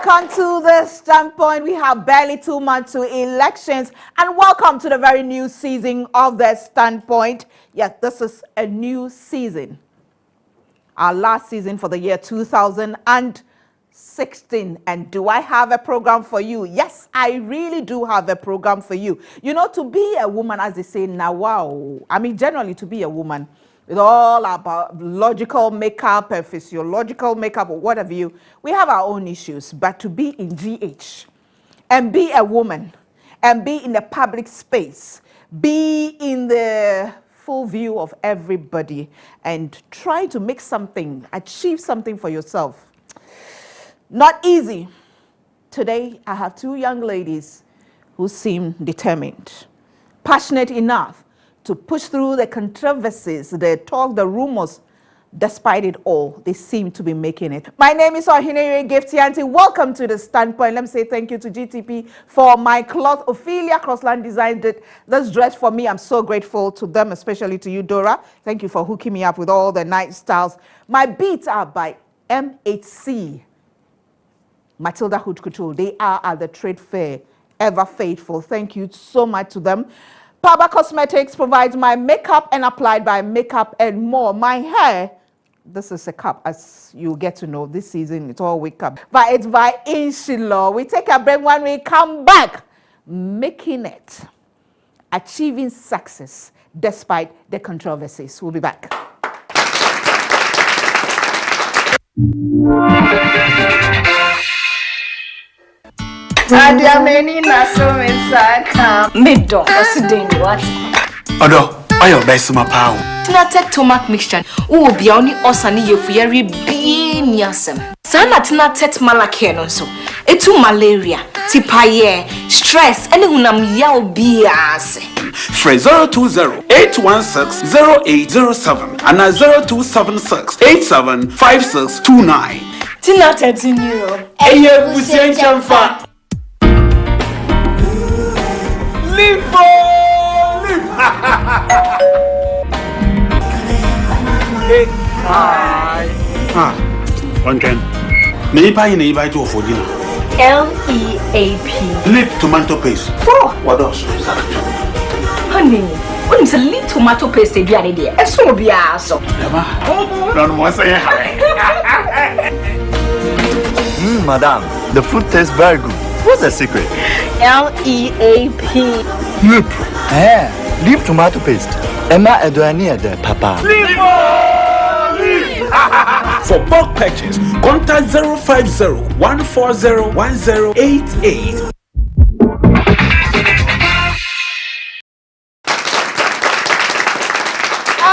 Welcome to the Standpoint. We have barely 2 months to elections, and welcome to the very new season of the Standpoint. Yes, this is a new season. Our last season for the year 2016. And do I have a program for you? Yes, I really do have a program for you. You know, to be a woman, as they say now, wow. I mean, generally to be a woman, with all about logical makeup and physiological makeup or whatever we have our own issues. But to be in GH and be a woman and be in the public space, be in the full view of everybody and try to make something, achieve something for yourself. Not easy. Today, I have two young ladies who seem determined, passionate enough to push through the controversies, the talk, the rumors. Despite it all, they seem to be making it. My name is Gifty, Auntie. Welcome to the Standpoint. Let me say thank you to GTP for my cloth. Ophelia Crossland designed this dress for me. I'm so grateful to them, especially to you, Dora. Thank you for hooking me up with all the nice styles. My beats are by MHC, Matilda Hood Couture. They are at the trade fair, ever faithful. Thank you so much to them. Paba Cosmetics provides my makeup and applied by Makeup and More. My hair, this is a cup, as you get to know this season, it's all wake up. But it's by Inshallah. We take a break. When we come back, making it, achieving success despite the controversies. We'll be back. Odo, ayo best my power. Tina tomac mixture. Oh, be only osani yefuyeri be niasem. Sana tina tet malakeno so. Etu malaria, tipaye, stress, any hunam yao biase. Free 020-816-0807 and 0276-875629. Tina tetin euro. Eye busien chamfa. Live! Hey, hi. One can. Neighbor to afford dinner. LEAP. Lip tomato paste. Oh, what else? Honey, when you say lip tomato paste, they be an idea. It's so be awesome. Don't want to say hi. Madam, the food tastes very good. What's the secret? LEAP. Lip. Lip tomato paste. Emma Edouania de Papa. For bulk purchase, contact 050-140-1088.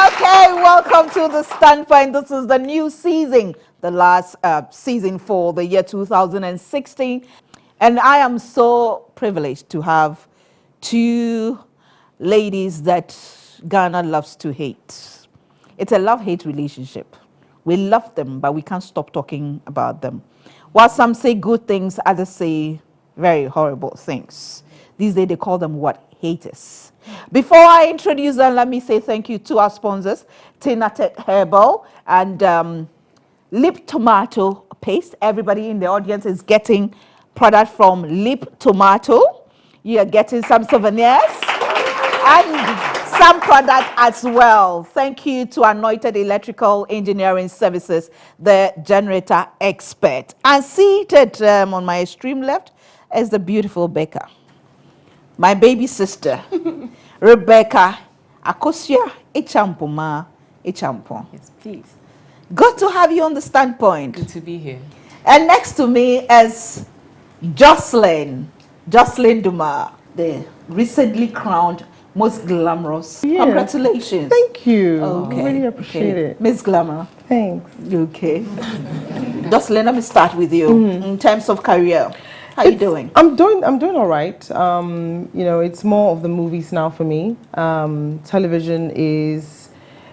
Okay, welcome to the Standpoint. This is the new season, the last season for the year 2016. And I am so privileged to have two ladies that Ghana loves to hate. It's a love-hate relationship. We love them, but we can't stop talking about them. While some say good things, others say very horrible things. These days they call them what? Haters. Before I introduce them, let me say thank you to our sponsors, Tinatet Herbal and Lip Tomato Paste. Everybody in the audience is getting product from Lip Tomato. You are getting some souvenirs and some product as well. Thank you to Anointed Electrical Engineering Services, the generator expert. And seated on my extreme left is the beautiful Becca, my baby sister, Rebecca Akosia Echampoma Echampon. Yes, please. Good to have you on the Standpoint. Good to be here. And next to me is Jocelyn Duma, the recently crowned most glamorous. Yes. Congratulations. Thank you. Okay. I really appreciate it. Miss Glamour. Thanks. Okay. Jocelyn, let me start with you. In terms of career, how you doing? I'm doing all right. You know, it's more of the movies now for me. Television is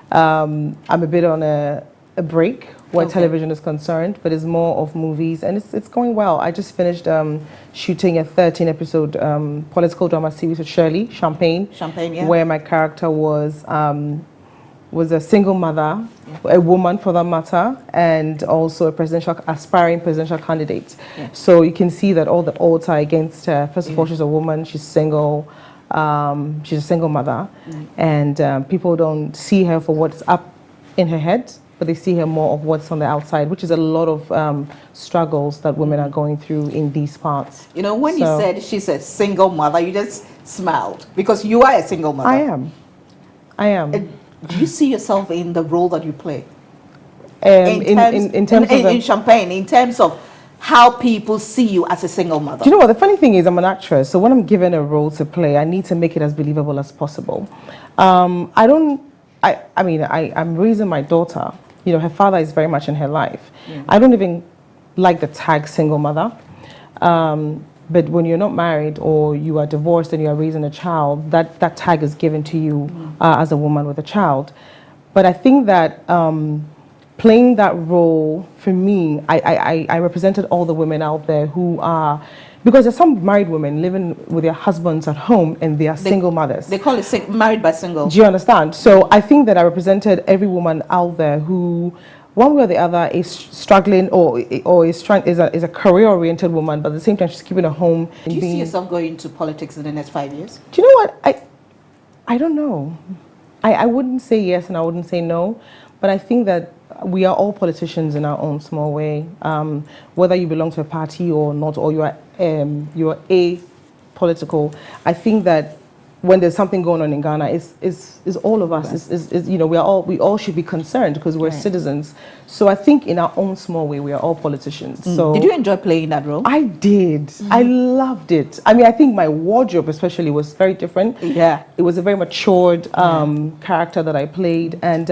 I'm a bit on a break where television is concerned, but it's more of movies, and it's going well. I just finished shooting a 13-episode political drama series with Shirley Champagne, yeah. where my character was was a single mother, a woman for that matter, and also a aspiring presidential candidate. Yeah. So you can see that all the odds are against her. First of all, she's a woman, she's single, she's a single mother, and people don't see her for what's up in her head, but they see her more of what's on the outside, which is a lot of struggles that women are going through in these parts. You know, when you said she's a single mother, you just smiled because you are a single mother. I am. Do you see yourself in the role that you play? In terms of in Champagne, in terms of how people see you as a single mother. Do you know what? The funny thing is, I'm an actress, so when I'm given a role to play, I need to make it as believable as possible. I'm raising my daughter. You know, her father is very much in her life. I don't even like the tag single mother. But when you're not married or you are divorced and you are raising a child, that tag is given to you as a woman with a child. But I think that playing that role, for me, I represented all the women out there who are, because there's some married women living with their husbands at home and they are single mothers. They call it married by single. Do you understand? So I think that I represented every woman out there who, one way or the other, is struggling or is a career-oriented woman, but at the same time she's keeping a home. Do you see yourself going into politics in the next 5 years? Do you know what? I don't know. I wouldn't say yes and I wouldn't say no, but I think that we are all politicians in our own small way. Whether you belong to a party or not, or you are apolitical, I think that when there's something going on in Ghana, it's all of us. You know, we all should be concerned because we're citizens. So I think in our own small way, we are all politicians. So did you enjoy playing that role? I did. I loved it. I mean, I think my wardrobe especially was very different. Yeah. It was a very matured character that I played. And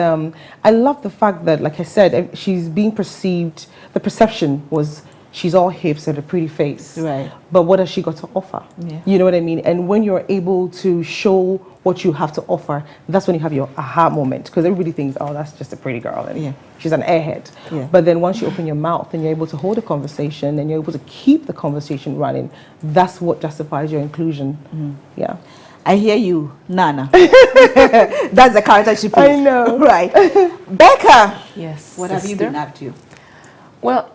I love the fact that, like I said, she's being perceived, the perception was she's all hips and a pretty face. Right. But what has she got to offer? Yeah. You know what I mean? And when you're able to show what you have to offer, that's when you have your aha moment. Because everybody thinks, oh, that's just a pretty girl. And she's an airhead. Yeah. But then once you open your mouth and you're able to hold a conversation and you're able to keep the conversation running, that's what justifies your inclusion. Yeah. I hear you, Nana. That's the character she plays. I know. Right. Becca. Yes. What have you been up to? Well,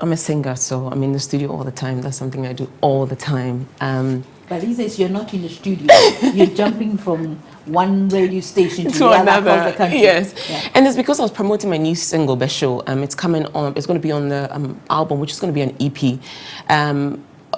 I'm a singer, so I'm in the studio all the time. That's something I do all the time. But these days you're not in the studio. You're jumping from one radio station to the other across the country. Yes. Yeah. And it's because I was promoting my new single, Besho. It's coming on. It's going to be on the album, which is going to be an EP.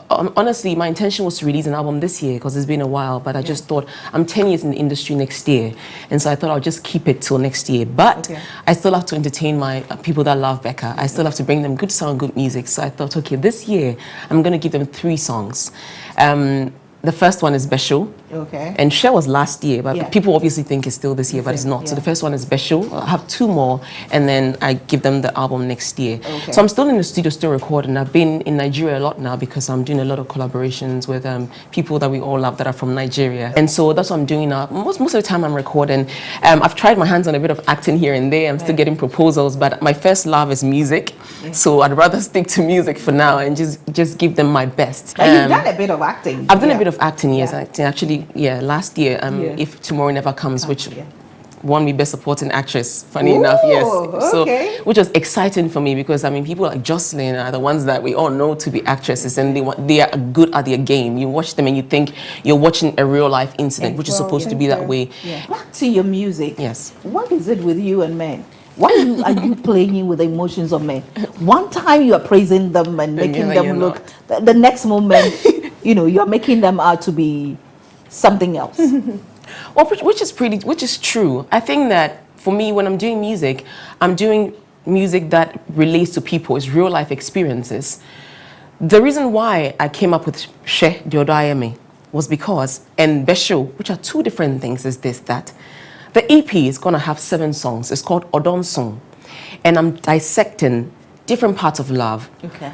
Honestly, my intention was to release an album this year because it's been a while, but I just thought I'm 10 years in the industry next year, and so I thought I'll just keep it till next year. But I still have to entertain my people that love Becca. I still have to bring them good sound, good music. So I thought, okay, this year I'm going to give them 3 songs. The first one is Besho. Okay. And Share was last year, but people obviously think it's still this year, but it's not. Yeah. So the first one is Besho. I have 2 more, and then I give them the album next year. Okay. So I'm still in the studio, still recording. I've been in Nigeria a lot now because I'm doing a lot of collaborations with people that we all love that are from Nigeria. And so that's what I'm doing now. Most of the time I'm recording. I've tried my hands on a bit of acting here and there. I'm still getting proposals, but my first love is music. So I'd rather stick to music for now and just give them my best. But you've done a bit of acting. I've done a bit of acting, yes. Actually, last year, If Tomorrow Never Comes, which won me Best Supporting Actress, funny enough, yes. So, which was exciting for me because, I mean, people like Jocelyn are the ones that we all know to be actresses, and they are good at their game. You watch them and you think you're watching a real life incident, which is supposed to be that way. Yeah. Back to your music. Yes. What is it with you and men? Why are you playing with the emotions of men? One time you are praising them and making them look, the next moment, you're making them out to be something else. Well, which is true. I think that for me, when I'm doing music that relates to people, it's real life experiences. The reason why I came up with She Diodayeme was because, and Besho, which are 2 different things, is that the EP is going to have 7 songs. It's called Odon Song. And I'm dissecting different parts of love. Okay.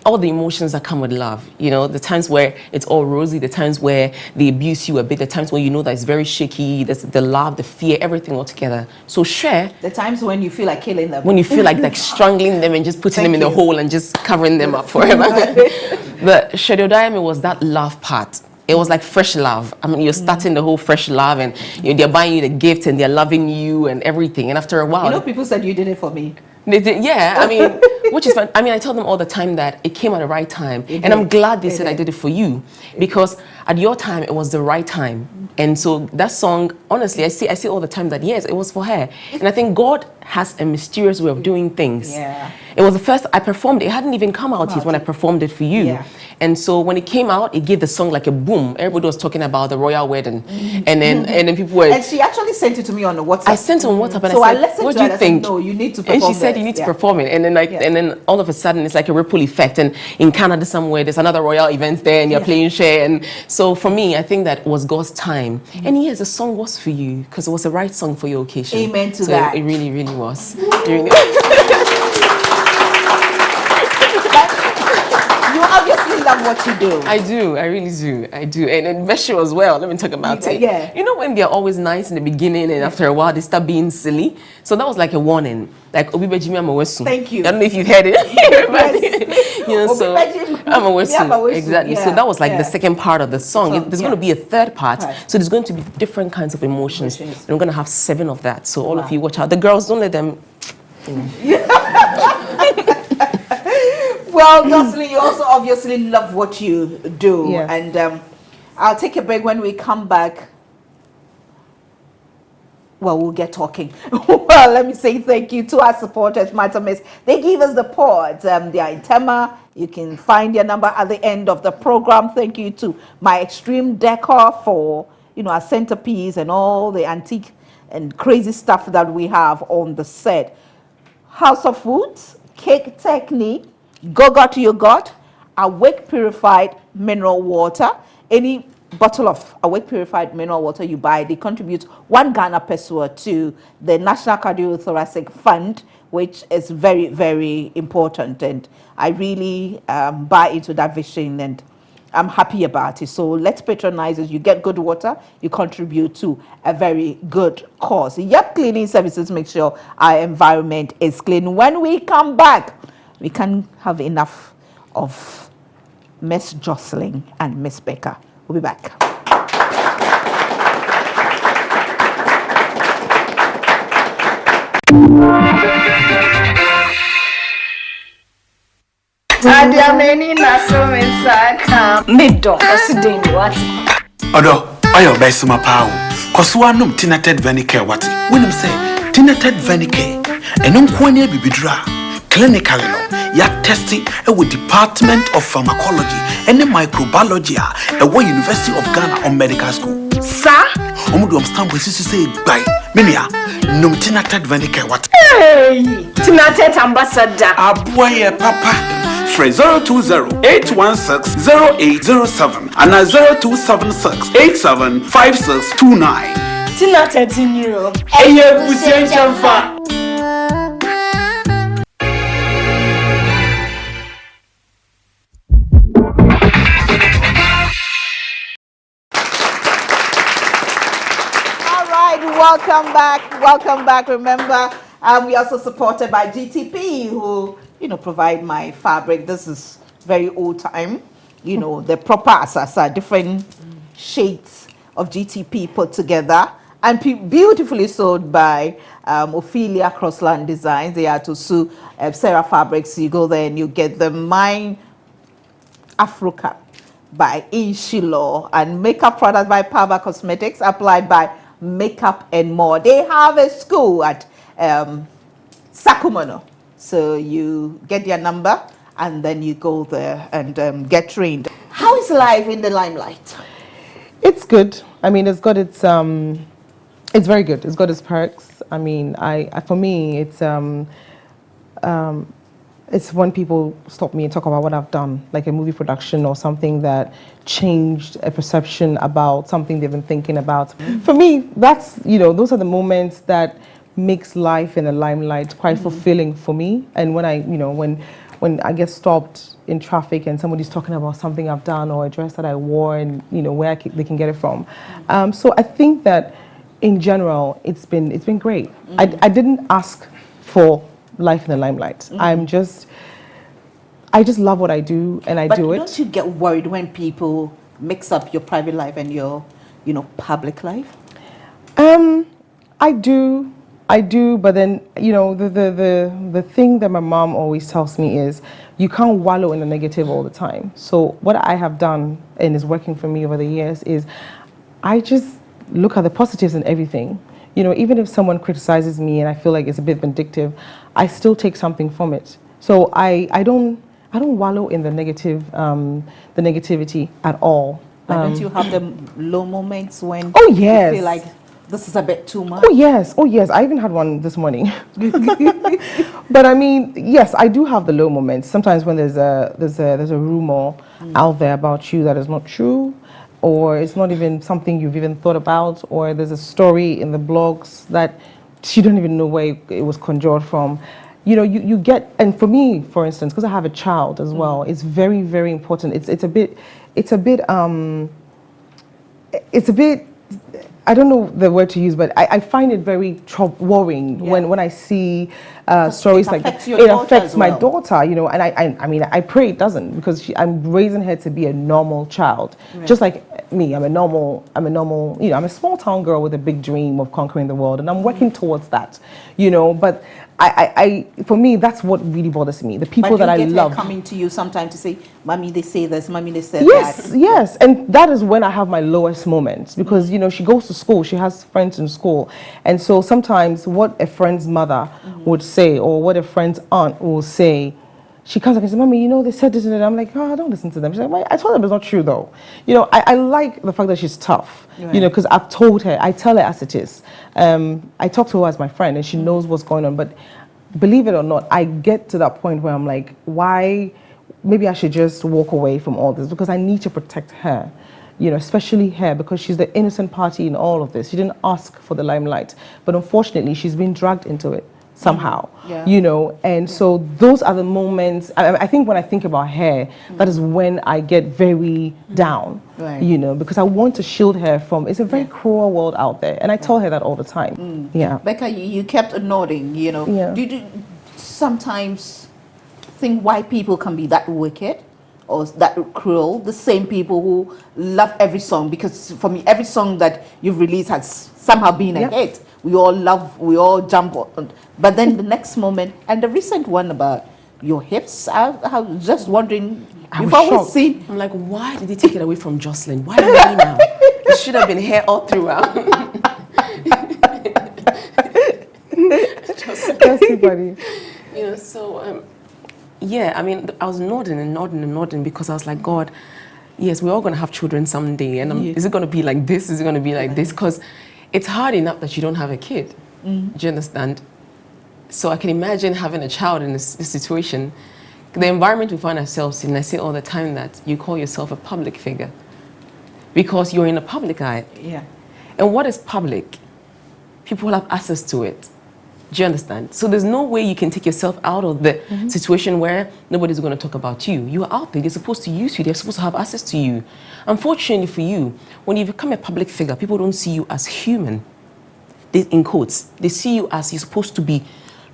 All the emotions that come with love. The times where it's all rosy, the times where they abuse you a bit, the times where you know that it's very shaky, there's the love, the fear, everything all together. So Share. The times when you feel like killing them. When you feel like strangling them and just putting them in the hole and just covering them up forever. But Share Diodayeme was that love part. It was like fresh love. I mean, you're starting the whole fresh love, and they're buying you the gift, and they're loving you and everything. And after a while, You know, people said you did it for me. they did, yeah, I mean, which is fun. I mean, I tell them all the time that it came at the right time. And I'm glad they said I did it for you, because at your time, it was the right time. And so that song, honestly, I see all the time that, yes, it was for her. And I think God has a mysterious way of doing things. Yeah. It was the first I performed. It hadn't even come out yet when I performed it for you. Yeah. And so when it came out, it gave the song like a boom. Everybody was talking about the royal wedding. And then people were... And she actually sent it to me on the WhatsApp. I sent it on WhatsApp, and So I I said, listened what to do it. you I think? said, no, you need to perform And she said, this. you need to perform it. And then and then all of a sudden, it's like a ripple effect. And in Canada somewhere, there's another royal event there, and you're playing share. And so for me, I think that was God's time. And yes, the song was for you, because it was the right song for your occasion. Amen to so that. It really, really was. It really You obviously love what you do. I do, I really do, I do. And Mesho as well, let me talk about it. Yeah. You know when they're always nice in the beginning and after a while they start being silly? So that was like a warning. Like, Obibe Jimmy Amawesu. Thank you. I don't know if you've heard it. Yes. You know, so Amawesu. Exactly. Yeah, So that was like yeah. the second part of the song. There's going to be a third part. Right. So there's going to be different kinds of emotions. And we're going to have 7 of that. So all of you watch out. The girls, don't let them... Well, Jocelyn, you also obviously love what you do. Yes. And I'll take a break. When we come back, well, we'll get talking. Well, let me say thank you to our supporters, Matamis. They give us the pods. They are in Tema. You can find their number at the end of the program. Thank you to My Extreme Decor for, our centerpiece and all the antique and crazy stuff that we have on the set. House of Foods, Cake Technique, Go-Got Yogurt, Awake Purified Mineral Water. Any bottle of Awake Purified Mineral Water you buy, they contribute 1 Ghana peso to the National Cardiothoracic Fund, which is very, very important. And I really buy into that vision, and I'm happy about it. So let's patronize us. You get good water, you contribute to a very good cause. Yep, cleaning services make sure our environment is clean. When we come back, we can't have enough of Miss Jocelyn and Miss Becca. We'll be back. Middo, Osideni, what? Odo, ayo besima pao. Kosua num tinated venike wati. Winim say tinated venike. Enum kwane bibidra. Clinically no. Ya testing with Department of Pharmacology and Microbiology at University of Ghana on Medical School. Sir? Omudu stamp we say bye. Minia num tinated venike wati. Hey, Tinatet Ambassador. Aboye papa. Free 020-816-0807 and 0276-875629. Tinatet in Europe. Welcome back. Remember, we also supported by GTP, who provide my fabric. This is very old time, the proper asasa, different shades of GTP put together and beautifully sold by Ophelia Crossland Designs. They are to sue Sarah Fabrics. You go there and you get the Mine Africa by Inshilo and makeup products by Pava Cosmetics, applied by Makeup and More. They have a school at Sakumono. So you get your number and then you go there and get trained. How is life in the limelight? It's good. I mean, it's got its it's very good. It's got its perks. I mean, for me, it's when people stop me and talk about what I've done, like a movie production or something that changed a perception about something they've been thinking about. For me, that's, those are the moments that makes life in the limelight quite fulfilling for me. And when when I get stopped in traffic and somebody's talking about something I've done or a dress that I wore and, where they can get it from. So I think that in general, it's been great. I didn't ask for life in the limelight. I just love what I do, and I do it. But don't you get worried when people mix up your private life and your, public life? I do, but then the thing that my mom always tells me is you can't wallow in the negative all the time. So what I have done and is working for me over the years is I just look at the positives in everything. Even if someone criticizes me and I feel like it's a bit vindictive, I still take something from it. So I don't wallow in the negativity at all. But don't you have the low moments when Oh, you yes. feel like this is a bit too much? Oh yes, I even had one this morning. But I mean, yes, I do have the low moments. Sometimes when there's a rumor out there about you that is not true, or it's not even something you've even thought about, or there's a story in the blogs that you don't even know where it was conjured from. You get, and for me, for instance, because I have a child as well, it's very, very important. It's a bit, I don't know the word to use, but I find it very worrying when I see stories like that. It affects my daughter, and I mean, I pray it doesn't, because I'm raising her to be a normal child, just like me. I'm a normal, I'm a small town girl with a big dream of conquering the world, and I'm working towards that, But for me, that's what really bothers me. The people that I love coming to you sometimes to say, "Mommy, they say this. Mommy, they say that." Yes, yes, and that is when I have my lowest moments, because she goes to school, she has friends in school, and so sometimes what a friend's mother would say, or what a friend's aunt will say, she comes up and says, "Mommy, they said this," and I'm like, "Oh, I don't listen to them." She's like, "Well, I told them it's not true, though." I like the fact that she's tough, because I've told her, I tell her as it is. I talk to her as my friend, and she knows what's going on. But believe it or not, I get to that point where I'm like, why? Maybe I should just walk away from all this, because I need to protect her, especially her, because she's the innocent party in all of this. She didn't ask for the limelight, but unfortunately, she's been dragged into it somehow, and so those are the moments. I think when I think about her, that is when I get very down, because I want to shield her from, it's a very cruel world out there, and I tell her that all the time. Becca, you kept nodding, Do you sometimes think why people can be that wicked or that cruel? The same people who love every song, because for me, every song that you've released has somehow been a hit. We all love, we all jump on. But then the next moment, and the recent one about your hips, I was just wondering, you've always seen. I'm like, why did they take it away from Jocelyn? Why me now? It should have been hair all throughout. That's too funny. I mean, I was nodding because I was like, God, yes, we're all going to have children someday. And is it going to be like this? Is it going to be like this? Because it's hard enough that you don't have a kid. Do you understand? So I can imagine having a child in this situation. The environment we find ourselves in, I say all the time that you call yourself a public figure because you're in a public eye. Yeah. And what is public? People have access to it. Do you understand? So there's no way you can take yourself out of the situation where nobody's going to talk about you. You're out there. They're supposed to use you. They're supposed to have access to you. Unfortunately for you, when you become a public figure, people don't see you as human. In quotes, they see you as you're supposed to be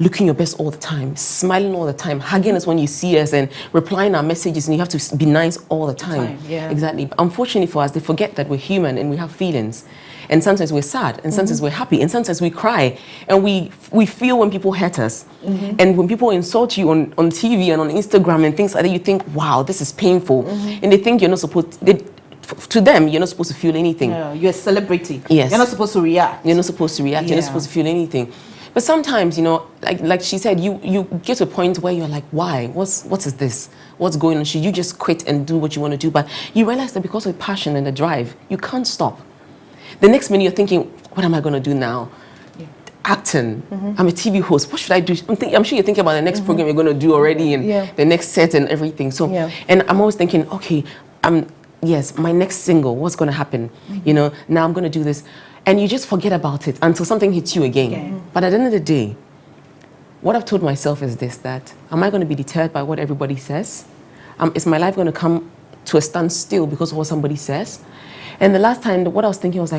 looking your best all the time, smiling all the time, hugging us when you see us and replying our messages, and you have to be nice all the time. Yeah. Exactly. But unfortunately for us, they forget that we're human and we have feelings. And sometimes we're sad, and sometimes we're happy, and sometimes we cry, and we feel when people hurt us. And when people insult you on TV and on Instagram and things like that, you think, wow, this is painful. And they think you're not supposed to them, you're not supposed to feel anything. Yeah, you're a celebrity. Yes. You're not supposed to react. You're not supposed to react. You're not supposed to feel anything. But sometimes, like she said, you get to a point where you're like, why? What is this? What's going on? Should you just quit and do what you want to do? But you realize that because of passion and the drive, you can't stop. The next minute you're thinking, what am I going to do now? Yeah. Acting. I'm a TV host. What should I do? I'm sure you're thinking about the next program you're going to do already and the next set and everything. So, and I'm always thinking, okay, yes, my next single, what's going to happen? Now I'm going to do this. And you just forget about it until something hits you again. But at the end of the day, what I've told myself is this, that am I going to be deterred by what everybody says? Is my life going to come to a standstill because of what somebody says? And the last time, what I was thinking, I was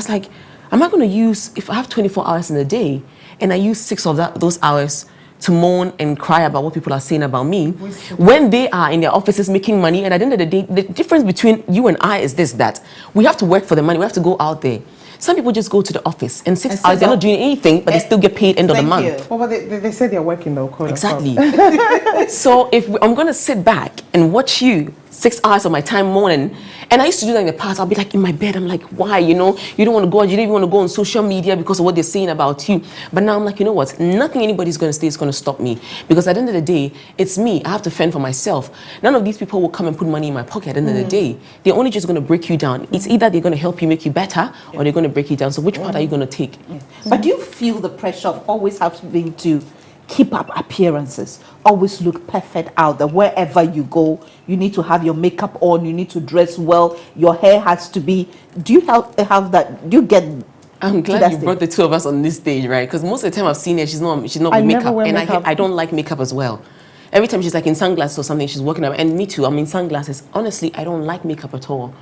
like, am I going to use, if I have 24 hours in a day, and I use 6 of those hours to moan and cry about what people are saying about me when they are in their offices making money. And at the end of the day, the difference between you and I is this, that we have to work for the money. We have to go out there. Some people just go to the office and 6 hours, they're not doing anything, but they still get paid end of the month. Well, but they say they're working though. Exactly. So if I'm going to sit back and watch you 6 hours of my time morning, and I used to do that in the past, I'll be like in my bed, I'm like, why? You know, you don't want to go out, you don't even want to go on social media because of what they're saying about you. But now I'm like, you know what? Nothing anybody's going to say is going to stop me, because at the end of the day, it's me. I have to fend for myself. None of these people will come and put money in my pocket at the end of the day. They're only just going to break you down. It's either they're going to help you make you better, or they're going to break you down. So which part are you going to take? But do you feel the pressure of always having to keep up appearances, always look perfect out there? Wherever you go, you need to have your makeup on, you need to dress well, your hair has to be. Do you have that? Do you get? I'm glad you brought the two of us on this stage, right? Because most of the time I've seen her, she's not with makeup, and I don't like makeup as well. Every time she's like in sunglasses or something, she's walking up, and me too. I'm in sunglasses. Honestly, I don't like makeup at all.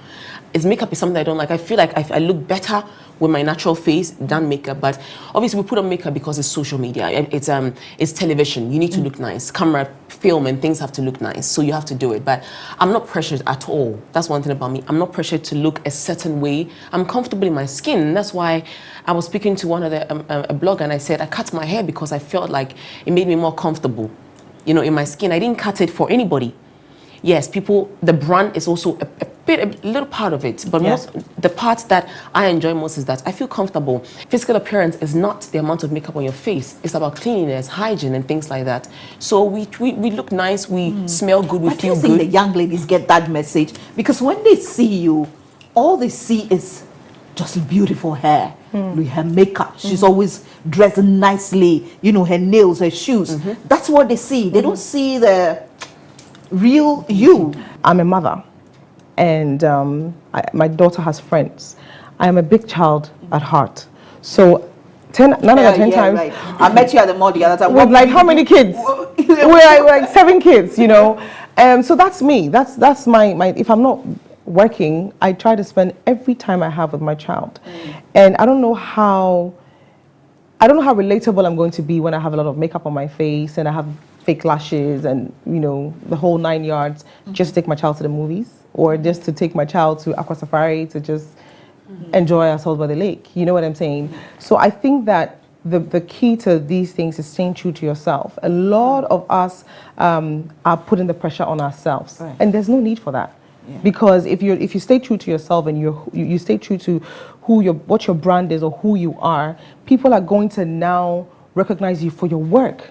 Makeup is something I don't like. I feel like I look better with my natural face than makeup. But obviously, we put on makeup because it's social media. It's television. You need to look nice. Camera, film, and things have to look nice. So you have to do it. But I'm not pressured at all. That's one thing about me. I'm not pressured to look a certain way. I'm comfortable in my skin. And that's why I was speaking to one of a blogger, and I said I cut my hair because I felt like it made me more comfortable, you know, in my skin. I didn't cut it for anybody. Yes, the brand is also a little part of it, but the parts that I enjoy most is that I feel comfortable. Physical appearance is not the amount of makeup on your face. It's about cleanliness, hygiene, and things like that. So we look nice, we smell good, we feel good. I think the young ladies get that message, because when they see you, all they see is just beautiful hair, her makeup. She's always dressed nicely, you know, her nails, her shoes. That's what they see. They don't see the real you. I'm a mother, and my daughter has friends. I am a big child at heart. So 9 out of 10 times. Right. I met you at the mall the other time. With like how many kids? We're like 7 kids, you know. So that's me. That's my. If I'm not working, I try to spend every time I have with my child, and I don't know how relatable I'm going to be when I have a lot of makeup on my face and I have fake lashes and, you know, the whole 9 yards, just to take my child to the movies, or just to take my child to Aqua Safari to just enjoy ourselves by the lake. You know what I'm saying? So I think that the key to these things is staying true to yourself. A lot of us are putting the pressure on ourselves, and there's no need for that. Because if you stay true to yourself and you stay true to what your brand is or who you are, people are going to now recognize you for your work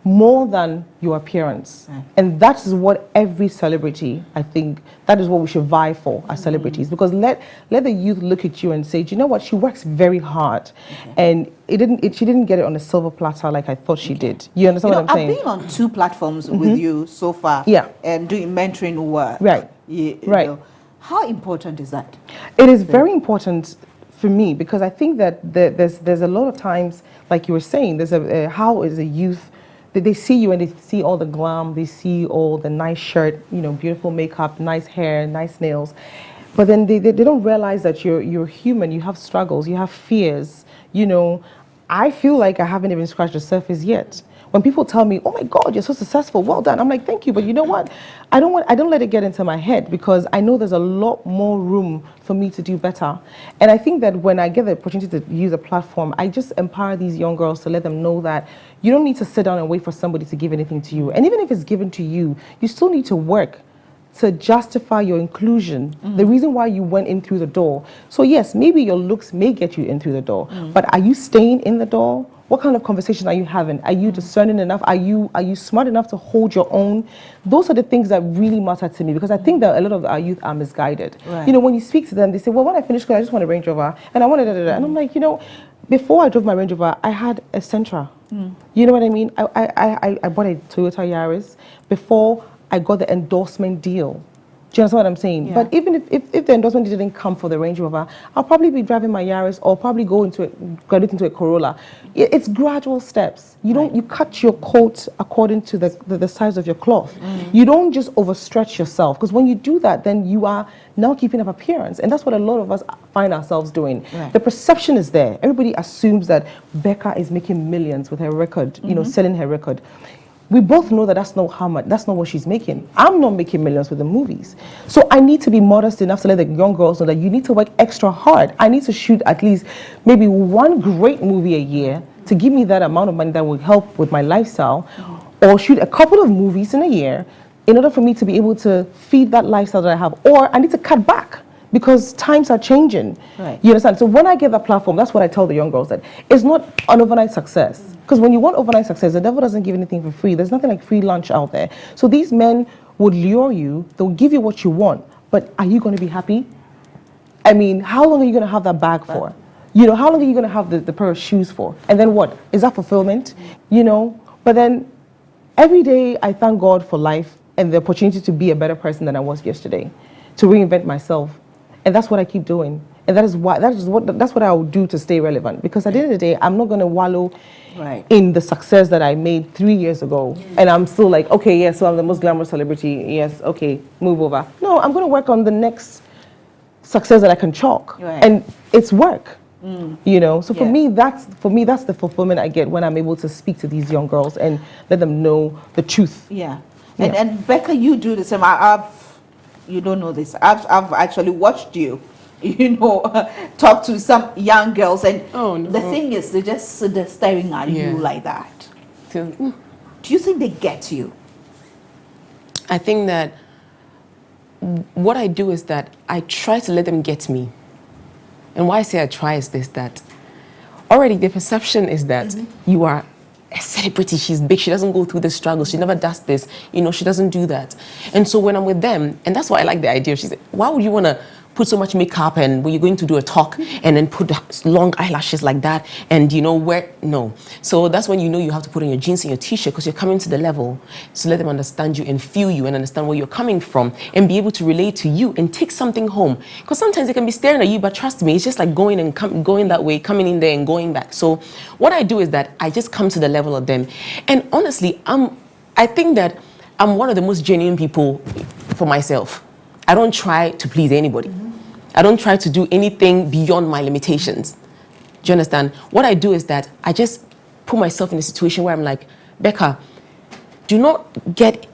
more than your appearance. And that is what every celebrity, I think, that is what we should vie for as celebrities. Because let the youth look at you and say, do you know what, she works very hard, and she didn't get it on a silver platter like I thought she did. You understand what I'm saying? I've been on 2 platforms with you so far. Doing mentoring work. Right. You right. know. How important is that? It is very important for me, because I think that there's a lot of times, like you were saying, there's how is a youth, they see you and they see all the glam, they see all the nice shirt, you know, beautiful makeup, nice hair, nice nails, but then they don't realize that you're human, you have struggles, you have fears, you know. I feel like I haven't even scratched the surface yet. When people tell me, oh my God, you're so successful, well done, I'm like, thank you, but you know what? I don't let it get into my head, because I know there's a lot more room for me to do better. And I think that when I get the opportunity to use a platform, I just empower these young girls to let them know that you don't need to sit down and wait for somebody to give anything to you. And even if it's given to you, you still need to work to justify your inclusion, the reason why you went in through the door. So yes, maybe your looks may get you in through the door, but are you staying in the door? What kind of conversation are you having? Are you discerning enough? Are you smart enough to hold your own? Those are the things that really matter to me, because I think that a lot of our youth are misguided. Right. You know, when you speak to them, they say, well, when I finish school, I just want a Range Rover, and I want da-da-da-da. And I'm like, you know, before I drove my Range Rover, I had a Sentra. You know what I mean? I bought a Toyota Yaris before I got the endorsement deal. Do you understand what I'm saying? Yeah. But even if the endorsement didn't come for the Range Rover, I'll probably be driving my Yaris or probably graduate into a Corolla. It's gradual steps. You cut your coat according to the size of your cloth. You don't just overstretch yourself, because when you do that, then you are now keeping up appearance. And that's what a lot of us find ourselves doing. Right. The perception is there. Everybody assumes that Becca is making millions with her record, selling her record. We both know that that's not what she's making. I'm not making millions with the movies. So I need to be modest enough to let the young girls know that you need to work extra hard. I need to shoot at least maybe one great movie a year to give me that amount of money that will help with my lifestyle, or shoot a couple of movies in a year in order for me to be able to feed that lifestyle that I have. Or I need to cut back because times are changing. Right. You understand? So when I get that platform, that's what I tell the young girls, that it's not an overnight success. Because when you want overnight success, the devil doesn't give anything for free. There's nothing like free lunch out there. So these men would lure you, they'll give you what you want, but are you going to be happy? I mean, how long are you going to have that bag for? How long are you going to have the pair of shoes for? And then what? Is that fulfillment? But then every day I thank God for life and the opportunity to be a better person than I was yesterday, to reinvent myself. And that's what I keep doing. And that's what I will do to stay relevant. Because at the end of the day, I'm not going to wallow in the success that I made 3 years ago. And I'm still like, okay, yes, so I'm the most glamorous celebrity. Yes, okay, move over. No, I'm going to work on the next success that I can chalk. Right. And it's work. So for me that's the fulfillment I get when I'm able to speak to these young girls and let them know the truth. Yeah. And Becca, you do the same. You don't know this. I've actually watched you, talk to some young girls, and the thing is, they just sit there staring at you like that. Do you think they get you? I think that what I do is that I try to let them get me. And why I say I try is this, that already the perception is that you are a celebrity, she's big, she doesn't go through the struggles, she never does this, she doesn't do that. And so when I'm with them, and that's why I like the idea, she's like, why would you want to put so much makeup and when you're going to do a talk and then put long eyelashes like that and no. So that's when you have to put on your jeans and your t-shirt, because you're coming to the level. So let them understand you and feel you and understand where you're coming from and be able to relate to you and take something home. Because sometimes they can be staring at you, but trust me, it's just like going that way, coming in there and going back. So what I do is that I just come to the level of them. And honestly, I think that I'm one of the most genuine people for myself. I don't try to please anybody. I don't try to do anything beyond my limitations. Do you understand? What I do is that I just put myself in a situation where I'm like, Becca, do not get,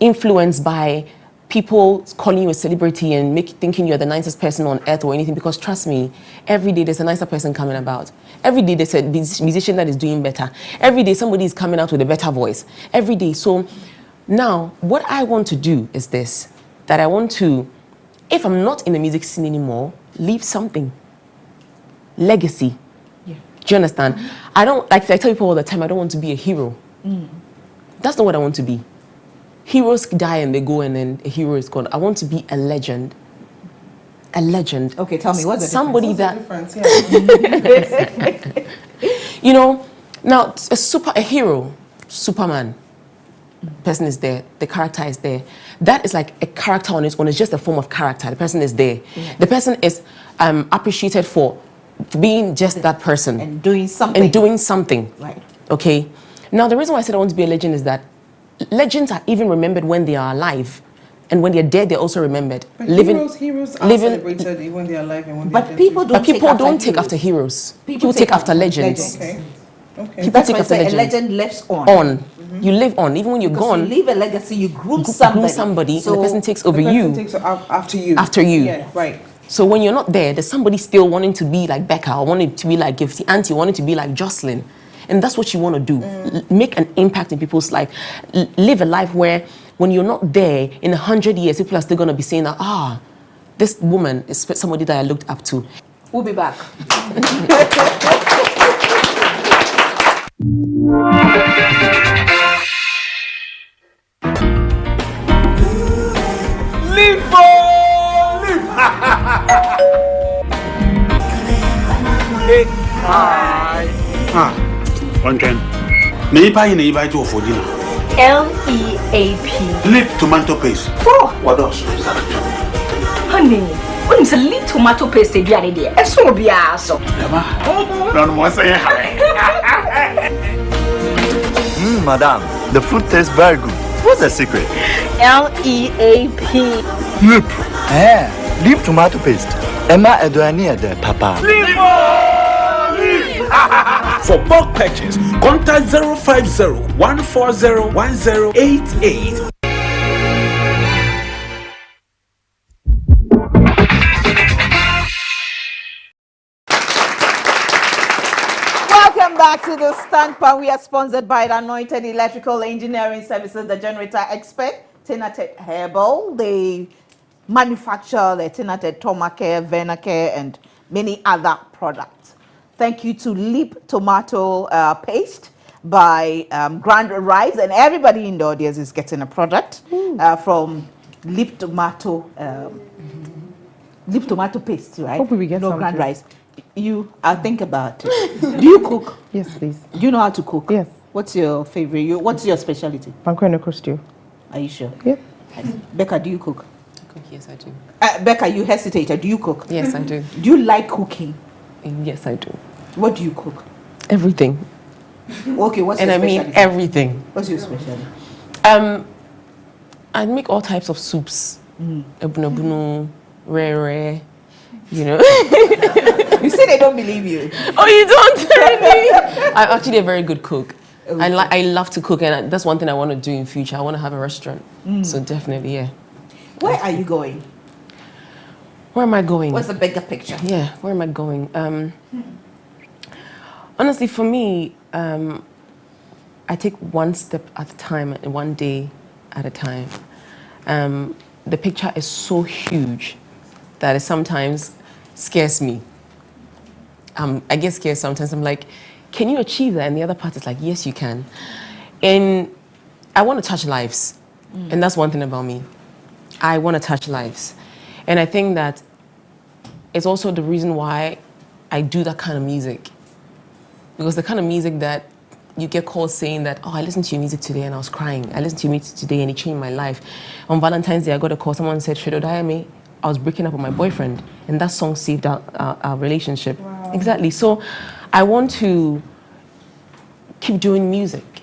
influenced by people calling you a celebrity and thinking you're the nicest person on earth or anything, because trust me, every day there's a nicer person coming about. Every day there's a musician that is doing better. Every day somebody is coming out with a better voice. Every day. So now, what I want to do is this, that I want to, if I'm not in the music scene anymore, leave something. Legacy. Yeah. Do you understand? I tell people all the time, I don't want to be a hero. That's not what I want to be. Heroes die and they go and then a hero is gone. I want to be a legend. A legend. Okay, tell me, what's the somebody difference? that, now a hero, Superman, person is there, the character is there. That is like a character on its own. It's just a form of character. The person is there. Yeah. The person is appreciated for being just that person. And doing something. Right. Okay. Now, the reason why I said I want to be a legend is that legends are even remembered when they are alive. And when they're dead, they're also remembered. But heroes are celebrated even when they're alive and when they're dead. But people don't take after heroes. People take after legends. Okay. People take after legends. A legend lives on. You live on, even when you're gone. You leave a legacy, you groom somebody. So and the person takes over the you. Person takes after you. After you. Yeah, right. So when you're not there, there's somebody still wanting to be like Becca, or wanting to be like Gifty, Auntie, wanting to be like Jocelyn. And that's what you want to do. Make an impact in people's life. Live a life where when you're not there, in 100 years, people are still going to be saying that, this woman is somebody that I looked up to. We'll be back. One can. Me buy in a buy to for dinner. LEAP. Lip tomato paste. Oh, What else? honey. When it's a leaf tomato paste, you are there. And so be also. Madam, the food tastes very good. What's the secret? LEAP. Lip. Leaf tomato paste. Emma Eduani de Papa. For bulk purchase, contact 050-140-1088. Welcome back to the Standpoint. We are sponsored by the Anointed Electrical Engineering Services, the generator expert, Tinated Herbal. They manufacture the Tinated Tomacare, Venacare, and many other products. Thank you to Leap Tomato Paste by Grand Rise, and everybody in the audience is getting a product from Leap Tomato Paste, right? Hope we get no some Grand too. Rise. I'll think about it. Do you cook? Yes, please. Do you know how to cook? Yes. What's your favorite? What's your specialty? Pancreas stew. Are you sure? Yeah. Becca, do you cook? Yes, I do. Becca, you hesitated. Do you cook? Yes, I do. Do you like cooking? Yes, I do. What do you cook? Everything. Okay, what's And your I mean specialty? everything. What's your specialty? I make all types of soups. Ebunabuno, rare, you know. You say they don't believe you. Oh, you don't really? I'm actually a very good cook. I love to cook, and that's one thing I want to do in future. I want to have a restaurant. So definitely, yeah. Where are you going? Where am I going? What's the bigger picture? Yeah, where am I going? Honestly, for me, I take one step at a time and one day at a time. The picture is so huge that it sometimes scares me. I get scared sometimes. I'm like, can you achieve that? And the other part is like, yes, you can. And I want to touch lives. And that's one thing about me. I want to touch lives. And I think that it's also the reason why I do that kind of music. Because the kind of music that you get calls saying that, oh, I listened to your music today and I was crying. I listened to your music today and it changed my life. On Valentine's Day, I got a call. Someone said, Shredo Diame, I was breaking up with my boyfriend. And that song saved our relationship. Wow. Exactly. So I want to keep doing music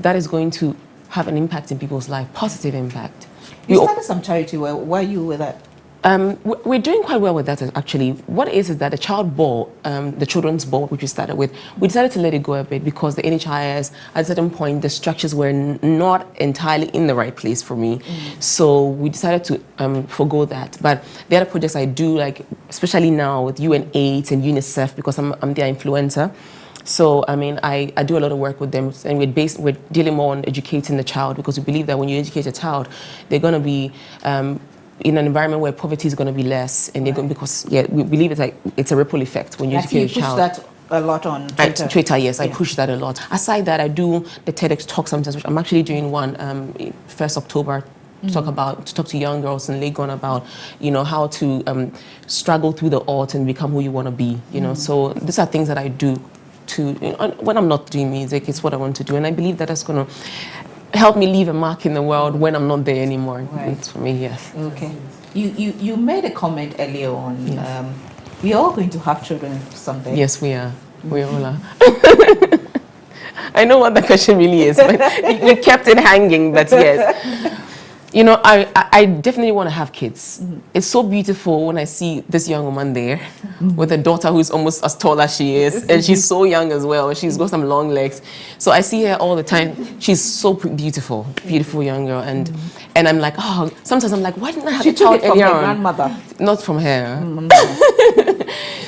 that is going to have an impact in people's life, positive impact. You started some charity. Where are you with that? We're doing quite well with that, actually. What it is that the child ball, the children's ball, which we started with, we decided to let it go a bit because the NHIS, at a certain point, the structures were not entirely in the right place for me. So we decided to forgo that. But the other projects I do, like especially now with UNAIDS and UNICEF, because I'm their influencer. So, I mean, I do a lot of work with them, and we're dealing more on educating the child, because we believe that when you educate a child, they're going to be in an environment where poverty is going to be less, and they're going, because we believe it's a ripple effect when you educate a child. Push that a lot on Twitter. Twitter, yes, I push that a lot. Aside that, I do the TEDx talk sometimes, which I'm actually doing one 1st October. To talk to young girls in Legon about, how to struggle through the art and become who you want to be. So these are things that I do. When I'm not doing music, it's what I want to do, and I believe that that's going to help me leave a mark in the world when I'm not there anymore. Right. It's for me, yes. Okay. You made a comment earlier on. Yes. We are all going to have children someday. Yes, we are. We all are. I know what the question really is, but you kept it hanging. But yes. I definitely want to have kids. It's so beautiful when I see this young woman there with a daughter who's almost as tall as she is, and she's so young as well. She's got some long legs. So I see her all the time. She's so beautiful young girl. And I'm like, oh, sometimes I'm like, why didn't I have a child earlier on? Grandmother. Not from her.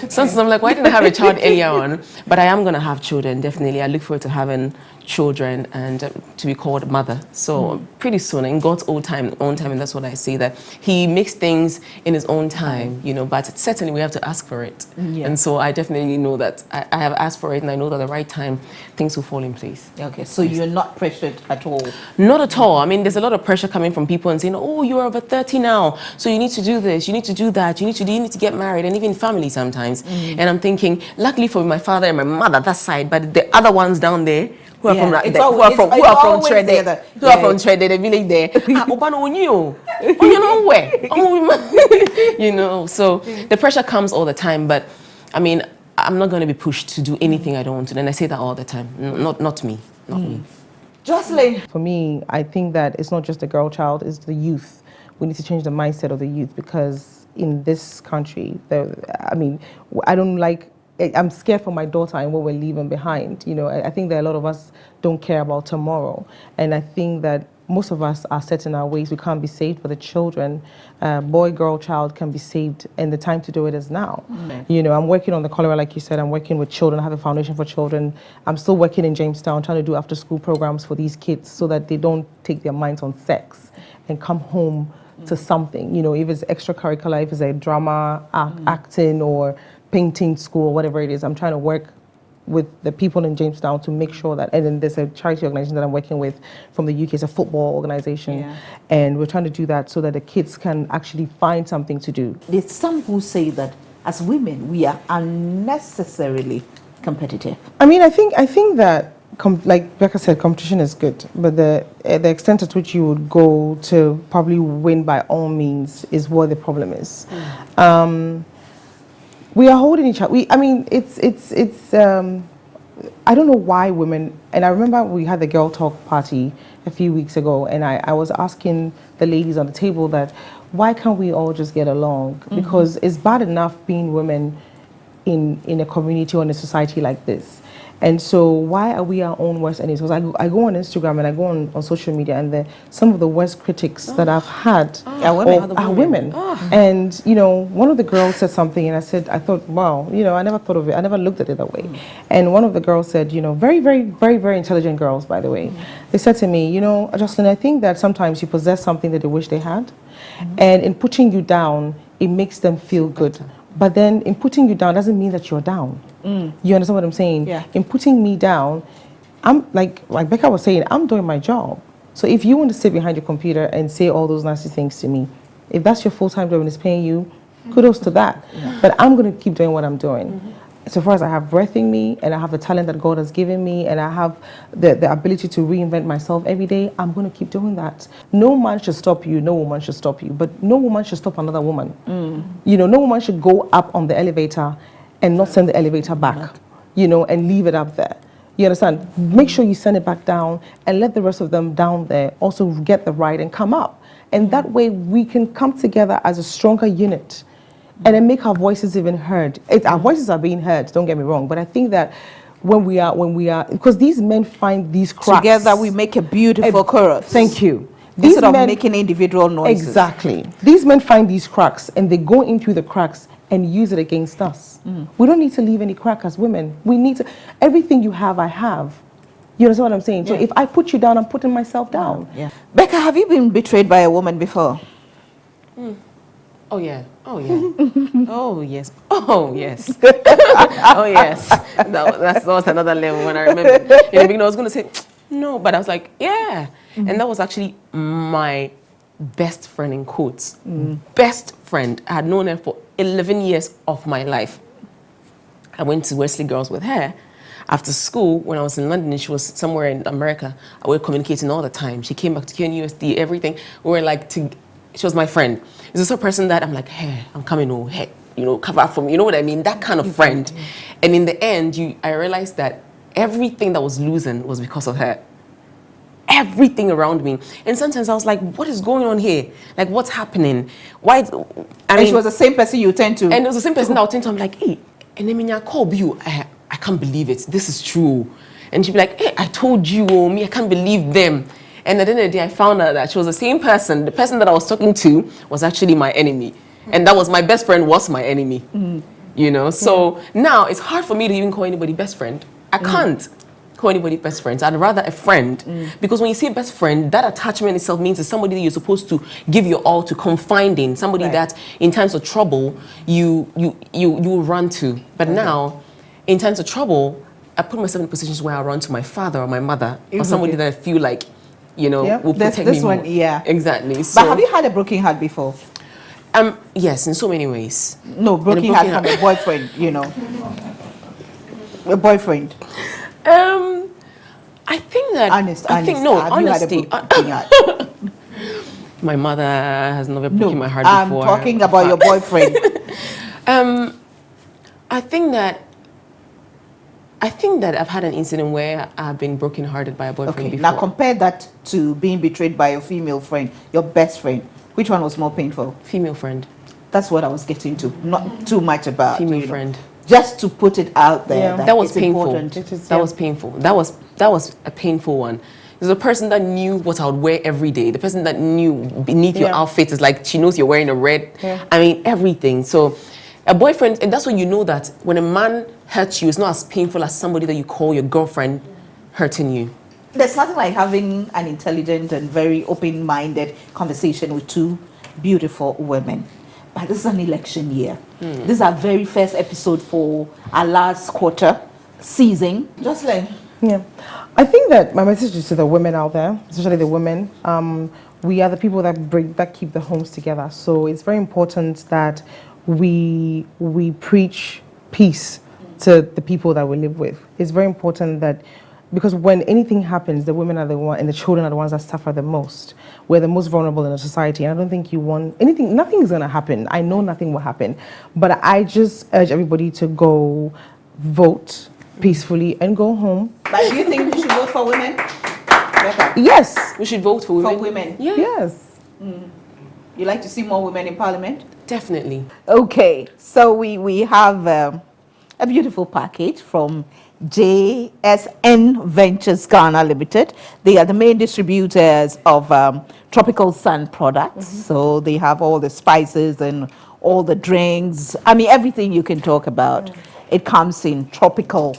Sometimes I'm like, why didn't I have a child earlier on? But I am going to have children, definitely. I look forward to having children and to be called mother. So pretty soon, in God's own time, and that's what I say, that He makes things in His own time, but certainly we have to ask for it. Yeah. And so I definitely know that I have asked for it, and I know that at the right time, things will fall in place. Okay, so you're not pressured at all? Not at all. I mean, there's a lot of pressure coming from people and saying, oh, you're over 30 now, so you need to do this, you need to do that, you need to get married, and even family sometimes. And I'm thinking, luckily for my father and my mother, that side, but the other ones down there, who are from Yeah, it's who always- are it's- from it's always Trede, there. who are Yeah. from Trede, the village there. Obano onyo, onyo no where, you know. So the pressure comes all the time, but I mean, I'm not going to be pushed to do anything I don't want to. And I say that all the time. Not me, not me. Jocelyn. For me, I think that it's not just the girl child, it's the youth. We need to change the mindset of the youth because in this country, I'm scared for my daughter and what we're leaving behind. You know, I think that a lot of us don't care about tomorrow. And I think that most of us are set in our ways. We can't be saved, but the children, boy, girl, child can be saved, and the time to do it is now. You know, I'm working on the cholera, like you said. I'm working with children. I have a foundation for children. I'm still working in Jamestown, trying to do after-school programs for these kids so that they don't take their minds on sex and come home to something. You know, if it's extracurricular, if it's a drama, acting, or painting school, whatever it is. I'm trying to work with the people in Jamestown to make sure that, and then there's a charity organization that I'm working with from the UK, it's a football organization, and we're trying to do that so that the kids can actually find something to do. There's some who say that as women, we are unnecessarily competitive. I mean, I think that, like Becca said, competition is good, but the extent at which you would go to probably win by all means is what the problem is. We are holding each other. I don't know why women, and I remember we had the girl talk party a few weeks ago, and I was asking the ladies on the table that why can't we all just get along? Because it's bad enough being women in a community or in a society like this. And so why are we our own worst enemies? Because I go on Instagram and I go on social media, and some of the worst critics that I've had are women. And, you know, one of the girls said something, and I thought, wow, you know, I never thought of it. I never looked at it that way. And one of the girls said, you know, very, very, very, very intelligent girls, by the way. They said to me, you know, Jocelyn, I think that sometimes you possess something that they wish they had. And in putting you down, it makes them feel good. But then in putting you down doesn't mean that you're down. You understand what I'm saying? Yeah. In putting me down, I'm like Becca was saying, I'm doing my job. So if you want to sit behind your computer and say all those nasty things to me, if that's your full-time job and it's paying you, kudos to that. But I'm going to keep doing what I'm doing. So far as I have breath in me, and I have the talent that God has given me, and I have the ability to reinvent myself every day, I'm going to keep doing that. No man should stop you, no woman should stop you, but no woman should stop another woman. You know, no woman should go up on the elevator and not send the elevator back, you know, and leave it up there. You understand? Make sure you send it back down and let the rest of them down there also get the ride and come up. And that way we can come together as a stronger unit and then make our voices even heard. Our voices are being heard, don't get me wrong, but I think that when we are, because these men find these cracks. Together we make a beautiful chorus. Thank you. Instead of making individual noises. Exactly. These men find these cracks and they go into the cracks and use it against us. We don't need to leave any crack as women. We need to, everything you have, I have. You understand what I'm saying? So if I put you down, I'm putting myself down. Becca, have you been betrayed by a woman before? Oh yeah. Oh yeah. Oh yes. Oh yes. Oh yes. That was another level when I remember. In the beginning, I was going to say no, but I was like, yeah. And that was actually my best friend in quotes. Best friend. I had known her for 11 years of my life. I went to Wesley Girls with her. After school, when I was in London and she was somewhere in America, we were communicating all the time. She came back to QNUSD, everything. We were like, she was my friend. It's just a person that I'm like, hey, I'm coming home, hey, you know, cover up for me. You know what I mean? That kind of friend. And in the end, I realized that everything that was losing was because of her. Everything around me. And sometimes I was like, what is going on here? Like, what's happening? Why? I mean, she was the same person you tend to. And it was the same person that I would tend to. I'm like, hey, and then when I call you, I can't believe it. This is true. And she'd be like, hey, I told you, me, I can't believe them. And at the end of the day, I found out that she was the same person. The person that I was talking to was actually my enemy. And that was my best friend was my enemy. You know, so now it's hard for me to even call anybody best friend. I can't call anybody best friends. I'd rather a friend. Because when you say best friend, that attachment itself means it's somebody that you're supposed to give your all to, confide in, somebody that in times of trouble you will run to. But now, in times of trouble, I put myself in positions where I run to my father or my mother or somebody that I feel like, you know, will protect me more. Exactly. So, but have you had a broken heart before? Yes, in so many ways. No, broken heart from a boyfriend, you know. A boyfriend. I think that Have you honesty. had a broken heart? My mother has never broken my heart I'm before. talking about your boyfriend. I think that I've had an incident where I've been brokenhearted by a boyfriend before. Now compare that to being betrayed by your female friend, your best friend. Which one was more painful? Female friend. That's what I was getting to. Not too much about Female friend. Just to put it out there. That was painful. That was painful. That was a painful one. There's a person that knew what I would wear every day. The person that knew beneath your outfit is like, she knows you're wearing a red. I mean, everything. So a boyfriend, and that's when you know that when a man hurts you, it's not as painful as somebody that you call your girlfriend hurting you. There's nothing like having an intelligent and very open-minded conversation with two beautiful women. But this is an election year. This is our very first episode for our last quarter season. Jocelyn. Yeah, I think that my message is to the women out there, especially the women. We are the people that keep the homes together. So it's very important that we preach peace to the people that we live with. It's very important that, because when anything happens, the women are the one and the children are the ones that suffer the most. We're the most vulnerable in the society, and I don't think you want anything. Nothing is gonna happen. I know nothing will happen, but I just urge everybody to go vote peacefully and go home. But do you think we should vote for women? Yes. We should vote for women. For women. Yeah. Yes. You like to see more women in parliament? Definitely. Okay, so we have a beautiful package from JSN Ventures Ghana Limited. They are the main distributors of tropical sun products. So they have all the spices and all the drinks. I mean, everything you can talk about. It comes in tropical,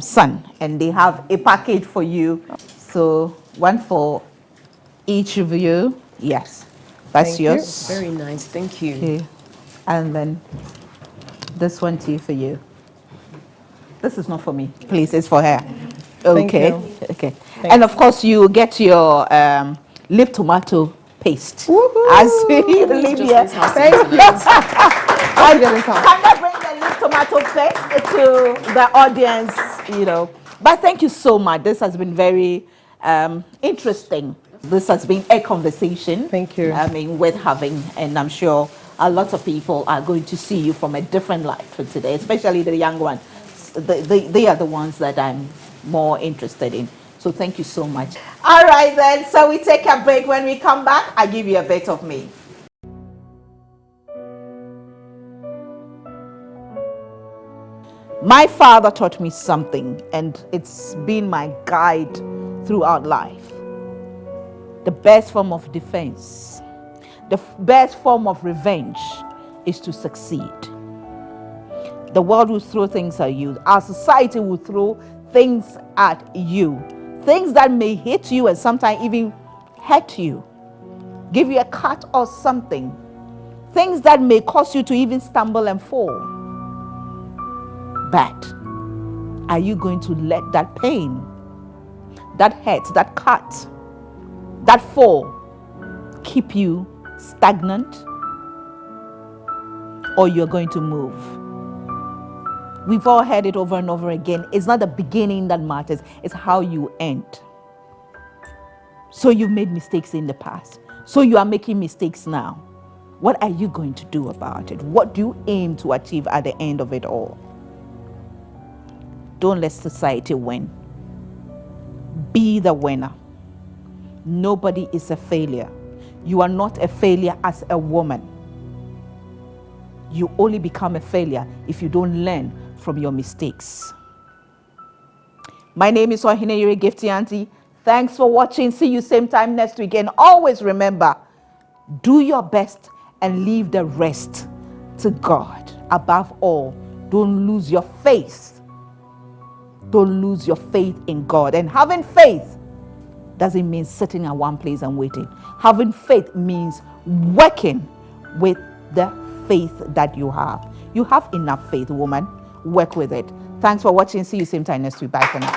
sun. And they have a package for you. So one for each of you. Yes, that's Thank you. yours. Very nice. Thank you. Okay. And then this one too for you. This is not for me, please. It's for her. Okay. Thank you. Okay. And of course, you get your lip tomato paste. Woohoo! As you leave here. Thank you. Can I bring the lip tomato paste to the audience? But thank you so much. This has been very interesting. This has been a conversation. Thank you. Worth having, and I'm sure a lot of people are going to see you from a different light for today, especially the young ones. They are the ones that I'm more interested in. So thank you so much. All right then, so we take a break. When we come back, I give you a bit of me. My father taught me something, and it's been my guide throughout life. The best form of defense, the best form of revenge is to succeed. The world will throw things at you. Our society will throw things at you. Things that may hit you and sometimes even hurt you. Give you a cut or something. Things that may cause you to even stumble and fall. But are you going to let that pain, that hurt, that cut, that fall keep you stagnant? Or you're going to move? We've all heard it over and over again. It's not the beginning that matters, it's how you end. So you've made mistakes in the past. So you are making mistakes now. What are you going to do about it? What do you aim to achieve at the end of it all? Don't let society win. Be the winner. Nobody is a failure. You are not a failure as a woman. You only become a failure if you don't learn from your mistakes. My name is Ohineyere Gifty Auntie. Thanks for watching. See you same time next week. And always remember, do your best and leave the rest to God. Above all, don't lose your faith. Don't lose your faith in God. And having faith doesn't mean sitting at one place and waiting. Having faith means working with the faith that you have. You have enough faith, woman. Work with it. Thanks for watching. See you same time next week. Bye for now.